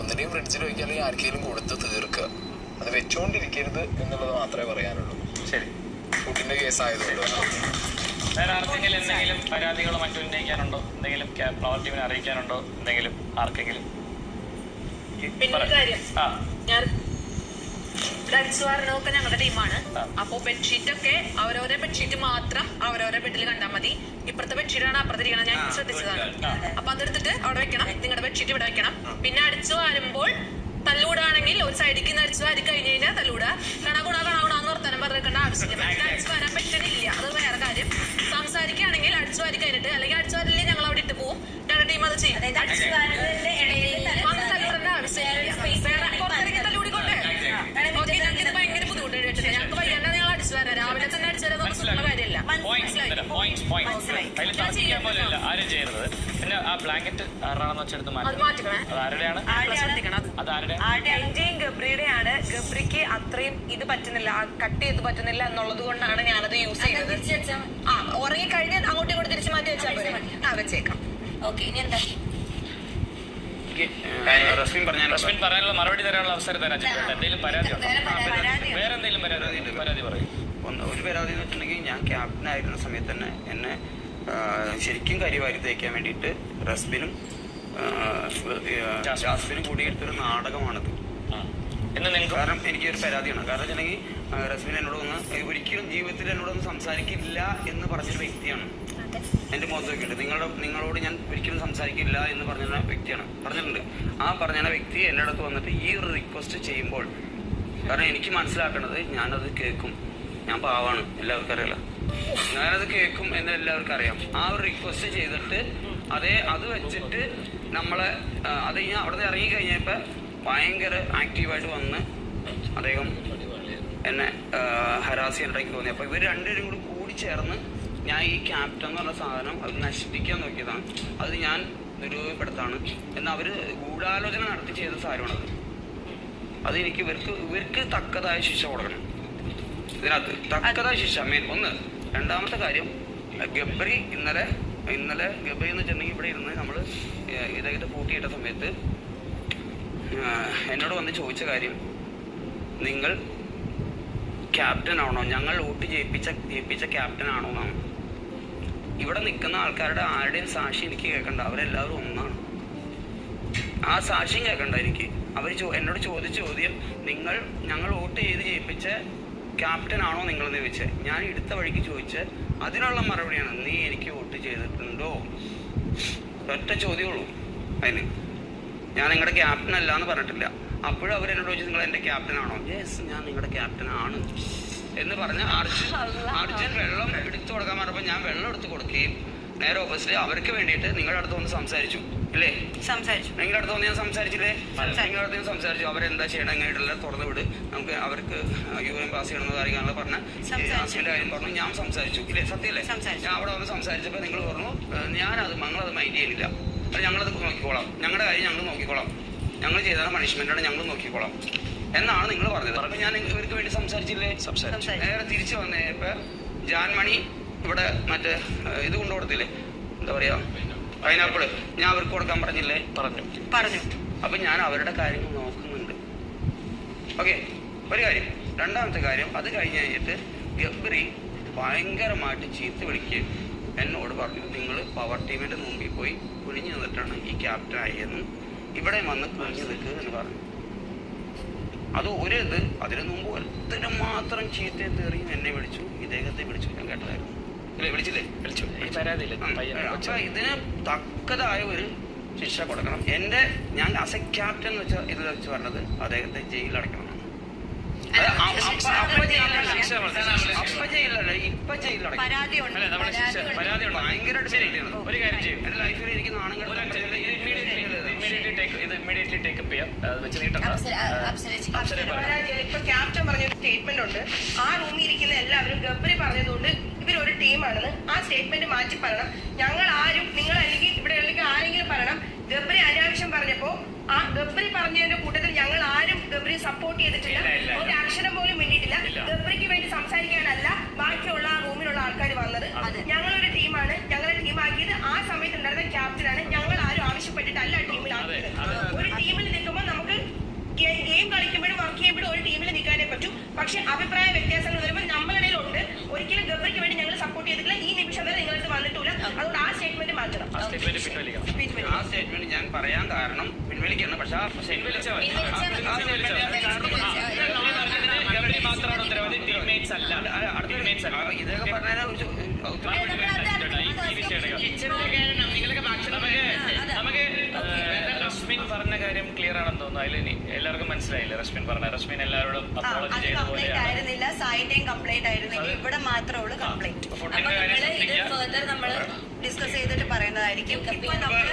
ഒന്നിനെയും ഫ്രിഡ്ജിൽ വയ്ക്കുക അല്ലെങ്കിൽ ആർക്കെങ്കിലും കൊടുത്ത് തീർക്കുക. അത് വെച്ചോണ്ടിരിക്കരുത് എന്നുള്ളത് മാത്രമേ പറയാനുള്ളൂ. ശരി. ഫുഡിന്റെ കേസ് ആയതുകൊണ്ട് വേറെ ആർക്കെങ്കിലും എന്തെങ്കിലും പരാതികളോ മറ്റു ഉന്നയിക്കാനുണ്ടോ? എന്തെങ്കിലും ഫ്ലവർ ടീമിനെ അറിയിക്കാനുണ്ടോ? എന്തെങ്കിലും ആർക്കെങ്കിലും? പിന്നെ കാര്യം ഞാൻ ഒക്കെ ഞങ്ങളുടെ ടീമാണ്. അപ്പൊ ബെഡ്ഷീറ്റ് ഒക്കെ അവരവരെ ബെഡ്ഷീറ്റ് മാത്രം അവരവരെ ബെഡിൽ കണ്ടാൽ മതി. ഇപ്പുറത്തെ ബെഡ്ഷീറ്റാണ് അപ്പുറത്തിരിക്കണം. ഞാൻ ശ്രദ്ധിച്ചതാണ്. അപ്പൊ അതെടുത്തിട്ട് അവിടെ വെക്കണം. നിങ്ങളുടെ ബെഡ്ഷീറ്റ് ഇവിടെ വെക്കണം. പിന്നെ അടിച്ചു വരുമ്പോൾ തല്ലൂടാണെങ്കിൽ ഒരു സൈഡിലേക്ക് നിന്ന് അടിച്ചു വാരി കഴിഞ്ഞ് കഴിഞ്ഞാൽ തല്ലൂടാ കണാകുണാന്ന് വർത്തനം പറഞ്ഞിരിക്കേണ്ട ആവശ്യമില്ല. അടിച്ചു വരാൻ പറ്റണില്ല, അത് വേറെ കാര്യം. സംസാരിക്കുകയാണെങ്കിൽ അടിച്ചു വാരി കഴിഞ്ഞിട്ട് അല്ലെങ്കിൽ അടിച്ചു വാരില്ലേ ഞങ്ങൾ അവിടെ ഇട്ട് പോവും. ഞങ്ങളുടെ ടീം അത് ചെയ്യും. തല്ലൂടേണ്ട ആവശ്യമില്ല. തല്ലൂടിക്കോട്ടെ. ഞങ്ങൾക്ക് ഭയങ്കര ബുദ്ധിമുട്ട്. ഞങ്ങൾക്ക് വയ്യാണ്ട് ഞങ്ങൾ അടിച്ചു വരാം. രാവിലെ തന്നെ അടിച്ചു വരാൻ സുഖമുള്ള കാര്യമല്ല. ആരും ചെയ്യരുത്. പിന്നെ ആ ബ്ലാങ്കറ്റ് ആരാണെന്ന് വെച്ചെടുത്ത് മാറ്റിക്കണേ. അത് ആരുടെയാണ്? എന്റെയും ഗബ്രിയുടെയാണ്. ഗബ്രിക്ക് അത്രയും ഇത് പറ്റുന്നില്ല, കട്ട് ചെയ്ത് പറ്റുന്നില്ല എന്നുള്ളത് കൊണ്ടാണ് ഞാനത് യൂസ് ചെയ്യുന്നത്. ഉറങ്ങി കഴിഞ്ഞ് അങ്ങോട്ടും ഇങ്ങോട്ട് തിരിച്ചു മാറ്റി വെച്ചാൽ വെച്ചേക്കാം. ഓക്കെ, ഇനി എന്താ റസ്മിൻ പറയാനുള്ള മറുപടി തരാനുള്ള അവസരം തരാൻ. എന്തെങ്കിലും പരാതി വേറെ എന്തെങ്കിലും പരാതി പറയും. ഒരു പരാതി എന്ന് വെച്ചിട്ടുണ്ടെങ്കിൽ, ഞാൻ ക്യാപ്റ്റൻ ആയിരുന്ന സമയത്ത് തന്നെ എന്നെ ശരിക്കും കരിവാരി തേക്കാൻ വേണ്ടിയിട്ട് റസ്ബിനും ജാസ്മിനും കൂടി എടുത്തൊരു നാടകമാണത്. കാരണം എനിക്കൊരു പരാതിയാണ്. കാരണം വെച്ചിട്ടുണ്ടെങ്കിൽ റസ്ബിൻ എന്നോട് ഒന്ന് ഒരിക്കലും ജീവിതത്തിൽ എന്നോടൊന്ന് സംസാരിക്കില്ല എന്ന് പറഞ്ഞൊരു വ്യക്തിയാണ്. എൻ്റെ മുഖത്ത് വെക്കിട്ട് നിങ്ങളോട് ഞാൻ ഒരിക്കലും സംസാരിക്കില്ല എന്ന് പറഞ്ഞ വ്യക്തിയാണ് പറഞ്ഞിട്ടുണ്ട്. ആ പറഞ്ഞ വ്യക്തി എൻ്റെ അടുത്ത് വന്നിട്ട് ഈ ഒരു റിക്വസ്റ്റ് ചെയ്യുമ്പോൾ, കാരണം എനിക്ക് മനസ്സിലാക്കേണ്ടത് ഞാനത് കേൾക്കും. ഞാൻ പാവാണ്, എല്ലാവർക്കും അറിയില്ല. ഞാനത് കേൾക്കും എന്ന് എല്ലാവർക്കും അറിയാം. ആ ഒരു റിക്വസ്റ്റ് ചെയ്തിട്ട് അത് വെച്ചിട്ട് നമ്മളെ അത് കഴിഞ്ഞാൽ അവിടെ നിന്ന് ഇറങ്ങി കഴിഞ്ഞപ്പോൾ ഭയങ്കര ആക്റ്റീവായിട്ട് വന്ന് അദ്ദേഹം എന്നെ ഹരാസ് ചെയ്യാൻ തോന്നി. അപ്പോൾ ഇവർ രണ്ടുപേരും കൂടി ചേർന്ന് ഞാൻ ഈ ക്യാപ്റ്റൻ എന്ന് പറഞ്ഞ സാധനം അത് നശിപ്പിക്കാൻ നോക്കിയതാണ്. അത് ഞാൻ ദുരുപയോഗപ്പെടുത്താണ് എന്ന് അവർ ഗൂഢാലോചന നടത്തി ചെയ്ത സാധനമാണത്. അത് എനിക്ക് ഇവർക്ക് തക്കതായ ശിക്ഷ കൊടുക്കണം. ഇതിനകത്ത് തക്കതായ ശിക്ഷ മെയിൻ ഒന്ന്. രണ്ടാമത്തെ കാര്യം, ഗബ്രി ഇന്നലെ ഗബ്രി എന്ന് വെച്ചിട്ടുണ്ടെങ്കിൽ ഇവിടെ ഇരുന്ന് നമ്മൾ ഇദ്ദേഹത്തെ പൂട്ടിയിട്ട സമയത്ത് എന്നോട് വന്ന് ചോദിച്ച കാര്യം, നിങ്ങൾ ക്യാപ്റ്റൻ ആണോ, ഞങ്ങൾ വോട്ട് ജയിപ്പിച്ച ക്യാപ്റ്റൻ ആണോ എന്നാണ്. ഇവിടെ നിൽക്കുന്ന ആൾക്കാരുടെ ആരുടെയും സാക്ഷി എനിക്ക് കേൾക്കണ്ട. അവരെല്ലാവരും ഒന്നാണ്. ആ സാക്ഷ്യം കേൾക്കണ്ട എനിക്ക്. അവർ എന്നോട് ചോദിച്ച ചോദ്യം, ഞങ്ങൾ വോട്ട് ചെയ്ത് ജയിപ്പിച്ച ക്യാപ്റ്റൻ ആണോ നിങ്ങളെന്ന് ചോദിച്ചത്. ഞാൻ എടുത്ത വഴിക്ക് ചോദിച്ച അതിനുള്ള മറുപടിയാണ്, നീ എനിക്ക് വോട്ട് ചെയ്തിട്ടുണ്ടോ? ഒറ്റ ചോദ്യമുള്ളൂ അതിന്. ഞാൻ നിങ്ങളുടെ ക്യാപ്റ്റൻ അല്ല എന്ന് പറഞ്ഞിട്ടില്ല. അപ്പോഴും അവരെന്നോട് ചോദിച്ചു, നിങ്ങൾ എൻ്റെ ക്യാപ്റ്റൻ ആണോ? യെസ്, ഞാൻ നിങ്ങളുടെ ക്യാപ്റ്റൻ ആണ് എന്ന് പറഞ്ഞ് അർജുൻ വെള്ളം എടുത്തു കൊടുക്കാൻ പറഞ്ഞപ്പോൾ ഞാൻ വെള്ളം എടുത്ത് കൊടുക്കുകയും നേരെ ഓപ്പോസിറ്റ് അവർക്ക് വേണ്ടിയിട്ട് നിങ്ങളുടെ അടുത്ത് വന്ന് സംസാരിച്ചു ഇല്ലേ? നിങ്ങളുടെ അടുത്ത് വന്ന് ഞാൻ സംസാരിച്ചില്ലേ? നിങ്ങളുടെ അടുത്ത് ഞാൻ സംസാരിച്ചു. അവരെന്താ ചെയ്യണം, എങ്ങനെയുള്ള തുറന്നു വിട്, നമുക്ക് അവർക്ക് UN പാസ് ചെയ്യണമെന്ന കാര്യങ്ങൾ പറഞ്ഞ ആസിന്റെ കാര്യം പറഞ്ഞു. ഞാൻ സംസാരിച്ചു ഇല്ലേ? സത്യല്ലേ? ഞാൻ അവിടെ വന്ന് സംസാരിച്ചപ്പോൾ നിങ്ങൾ പറഞ്ഞു ഞങ്ങളത് മൈൻഡ് ചെയ്യുന്നില്ല, അത് ഞങ്ങളത് നോക്കിക്കോളാം, ഞങ്ങളുടെ കാര്യം ഞങ്ങൾ നോക്കിക്കോളാം, ഞങ്ങൾ ചെയ്താണ് പണിഷ്മെന്റാണ്, ഞങ്ങൾ നോക്കിക്കോളാം എന്നാണ് നിങ്ങൾ പറഞ്ഞത്. അപ്പൊ ഞാൻ ഇവർക്ക് വേണ്ടി സംസാരിച്ചില്ലേ? നേരെ തിരിച്ചു വന്നപ്പോ ജാൻമണി ഇവിടെ മറ്റേ ഇത് കൊണ്ടുകൊടുത്തില്ലേ, എന്താ പറയാ, പൈനാപ്പിള്, ഞാൻ അവർക്ക് കൊടുക്കാൻ പറഞ്ഞില്ലേ? പറഞ്ഞു. അപ്പൊ ഞാൻ അവരുടെ കാര്യങ്ങൾ നോക്കുന്നുണ്ട്. ഓക്കെ, ഒരു കാര്യം. രണ്ടാമത്തെ കാര്യം, അത് കഴിഞ്ഞ് കഴിഞ്ഞിട്ട് ഗബ്രി ഭയങ്കരമായിട്ട് ചീത്ത വിളിക്കുകയും എന്നോട് പറഞ്ഞു, നിങ്ങൾ പവർ ടീമിന്റെ മുമ്പിൽ പോയി കുനിഞ്ഞു നിന്നിട്ടാണ് ഈ ക്യാപ്റ്റൻ ആയെന്നും ഇവിടെ വന്ന് കുനിഞ്ഞു നിൽക്കുക എന്ന് പറഞ്ഞു. അത് അതിനു മുമ്പ് ഒരുത്തരം മാത്രം ചീത്തയെ തെറിയും എന്നെ വിളിച്ചു, ഇദ്ദേഹത്തെ വിളിച്ചു. ഞാൻ കേട്ടതായിരുന്നു. വിളിച്ചില്ലേ? അപ്പൊ ഇതിന് തക്കതായ ഒരു ശിക്ഷ കൊടുക്കണം. ഞാൻ ആസ് എ ക്യാപ്റ്റൻ എന്ന് വെച്ചാൽ ഇതിൽ വെച്ച് പറഞ്ഞത് അദ്ദേഹത്തെ ജയിലടക്കണം. എന്റെ ലൈഫിൽ എനിക്ക് നാണം ഇപ്പൊ ക്യാപ്റ്റൻ പറഞ്ഞൊരു സ്റ്റേറ്റ്മെന്റ് ഉണ്ട്. ആ റൂമിൽ ഇരിക്കുന്ന എല്ലാവരും ഗബ്രി പറഞ്ഞതുകൊണ്ട് ഇവരൊരു ടീമാണെന്ന് ആ സ്റ്റേറ്റ്മെന്റ് മാറ്റി പറയണം. നിങ്ങൾ അല്ലെങ്കിൽ ഇവിടെ ആരെങ്കിലും പറയണം, ഗബ്രി അനാവശ്യം പറഞ്ഞപ്പോ ആ ഗബ്രി പറഞ്ഞതിന്റെ കൂട്ടത്തിൽ ഞങ്ങൾ ആരും ഗബ്രിയെ സപ്പോർട്ട് ചെയ്തിട്ടില്ല, ഒരു അക്ഷരം പോലും വേണ്ടിയിട്ടില്ല. ഗബ്രിക്ക് വേണ്ടി സംസാരിക്കാനല്ല ബാക്കിയുള്ള ആ റൂമിലുള്ള ആൾക്കാർ വന്നത്. ഞങ്ങളൊരു ടീമാണ്, ഞങ്ങളെ ടീമാക്കിയത് ആ സമയത്ത് ഉണ്ടായിരുന്ന ക്യാപ്റ്റനാണ്. ഞങ്ങൾ ആരും ആവശ്യപ്പെട്ടിട്ടല്ല ടീമിലാക്കിയത്. ഒരു ടീമിൽ നിൽക്കുമ്പോൾ നമുക്ക് സ്റ്റേറ്റ്മെന്റ് പിൻവലിക്കണം. ആ സ്റ്റേറ്റ്മെന്റ് ഞാൻ പറയാൻ കാരണം പിൻവലിക്കണം. പക്ഷെ പിൻവലിച്ചാൽ മതി. ഗബ്രി മാത്രമാണ് ഉത്തരവാദി, ടീംമേറ്റ്സ് അല്ല. ഇതൊക്കെ പറഞ്ഞാൽ നമുക്ക് റസ്മിൻ പറഞ്ഞ കാര്യം ക്ലിയർ ആണെന്ന് തോന്നുന്നു. അതിൽ എല്ലാവർക്കും മനസ്സിലായില്ലേ റസ്മിൻ പറഞ്ഞ? റസ്മിൻ എല്ലാവരോടും അപ്പോളജി ചെയ്ത പോലെയാണ്. ആയിരുന്നില്ല, സൈഡിയും കംപ്ലൈന്റ് ആയിരുന്നെങ്കിൽ ഇവിടെ മാത്രമേ ഉള്ളൂ കംപ്ലൈന്റ്. ഫുഡിന്റെ കാര്യം ഫർദർ നമ്മൾ ഡിസ്കസ് ചെയ്തിട്ട് പറയുന്നതായിരിക്കും. ഇപ്പൊ നമ്മള്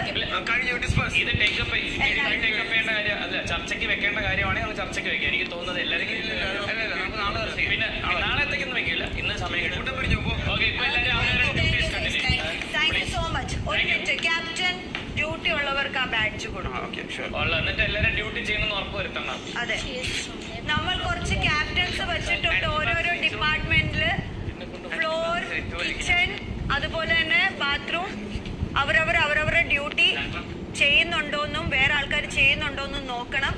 ഇത് ടേക്കപ്പ് ചെയ്യേണ്ട കാര്യം അല്ല, ചർച്ചയ്ക്ക് വെക്കേണ്ട കാര്യമാണെങ്കിൽ അത് ചർച്ചയ്ക്ക് വെക്കാം. എനിക്ക് തോന്നുന്നത് എല്ലാവരും പിന്നെ നാളത്തേക്കൊന്നും വെക്കില്ല, ഇന്ന് സമയം കിട്ടും. ഓക്കെ, ഇപ്പൊ എല്ലാവരും താങ്ക് യു സോ മച്ച്. ഒരു മിനിറ്റ്, ക്യാപ്റ്റൻ ഡ്യൂട്ടി ഉള്ളവർക്ക് ആ ബാഡ്ജ് കൊടുക്കും. എന്നിട്ട് എല്ലാവരും ഡ്യൂട്ടി ചെയ്യണമെന്ന് ഉറപ്പ് വരുത്തണം. അതെ, നമ്മൾ കുറച്ച് ക്യാപ്റ്റൻസ് വെച്ചിട്ടുണ്ട് ഓരോരോ ഡിപ്പാർട്ട്മെന്റില്. ഫ്ലോർ, കിച്ചൺ, അതുപോലെ തന്നെ ബാത്റൂം, അവരവരുടെ ഡ്യൂട്ടി ചെയ്യുന്നുണ്ടോന്നും വേറെ ആൾക്കാർ ചെയ്യുന്നുണ്ടോന്നും നോക്കണം.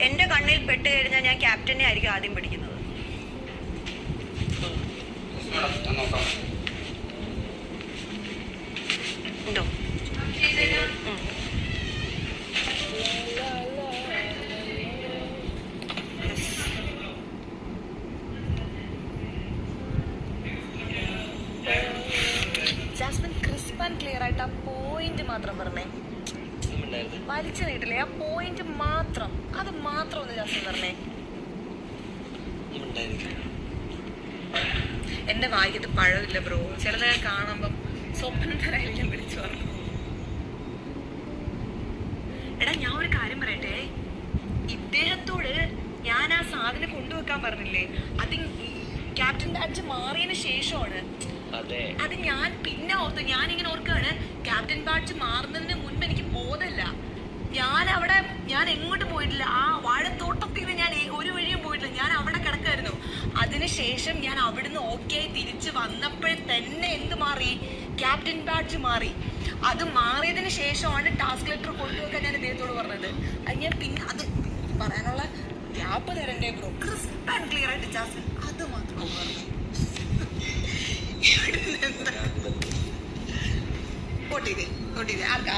എന്റെ കണ്ണിൽ പെട്ട് കഴിഞ്ഞാൽ ഞാൻ ക്യാപ്റ്റനെ ആയിരിക്കും ആദ്യം പിടിക്കുന്നത്. ഉണ്ടോ? ജാസ്മിൻ ക്രിസ്പ് ആൻഡ് ക്ലിയർ ആയിട്ട് ആ പോയിന്റ് മാത്രം പറഞ്ഞേ, വലിച്ചു നീട്ടില്ലേ, ആ പോയിന്റ് മാത്രം, അത് മാത്രം ഒന്ന് ജാസ്മിൻ പറഞ്ഞേ. എന്റെ വായിക്കത്ത് പഴമില്ല ബ്രോ, ചിലത് കാണുമ്പം സ്വപ്നം തരാൻ വിളിച്ചു പറഞ്ഞു. എടാ ഞാൻ ഒരു കാര്യം പറയട്ടെ, ഇദ്ദേഹത്തോട് ഞാൻ ആ സാധനം കൊണ്ടുവെക്കാൻ പറഞ്ഞില്ലേ, അത് ക്യാപ്റ്റൻ ബാഡ്ജ് മാറിയതിന് ശേഷമാണ്. അത് ഞാൻ പിന്നെ ഓർത്തു, ഞാനിങ്ങനെ ഓർക്കാണ് ക്യാപ്റ്റൻ ബാഡ്ജ് മാറുന്നതിന് മുൻപ് എനിക്ക് ബോധമില്ല. ഞാൻ എങ്ങോട്ട് പോയിട്ടില്ല, ആ വാഴത്തോട്ടത്തിൽ നിന്ന് ഞാൻ ഒരു വഴിയും പോയിട്ടില്ല, ഞാൻ അവിടെ കിടക്കായിരുന്നു. അതിനുശേഷം ഞാൻ അവിടുന്ന് ഓക്കെ തിരിച്ച് വന്നപ്പോഴേ തന്നെ എന്ത് മാറി, ക്യാപ്റ്റൻ ബാഡ്ജ് മാറി. അത് മാറിയതിന് ശേഷമാണ് ടാസ്ക് ലെറ്റർ കൊണ്ടുവെക്കാൻ ഞാൻ ഇദ്ദേഹത്തോട് പറഞ്ഞത്. അത് ഞാൻ പിന്നെ അത് പറയാനുള്ള ഗ്യാപ്പ് തരണ്ടേ ബ്രോ, ക്രിസ്പ് ആൻഡ് ക്ലിയർ ആയിട്ട് ജാസ്മിൻ അത് മാത്രം പറഞ്ഞു. വോട്ട് ചെയ്തേ ആർക്കാ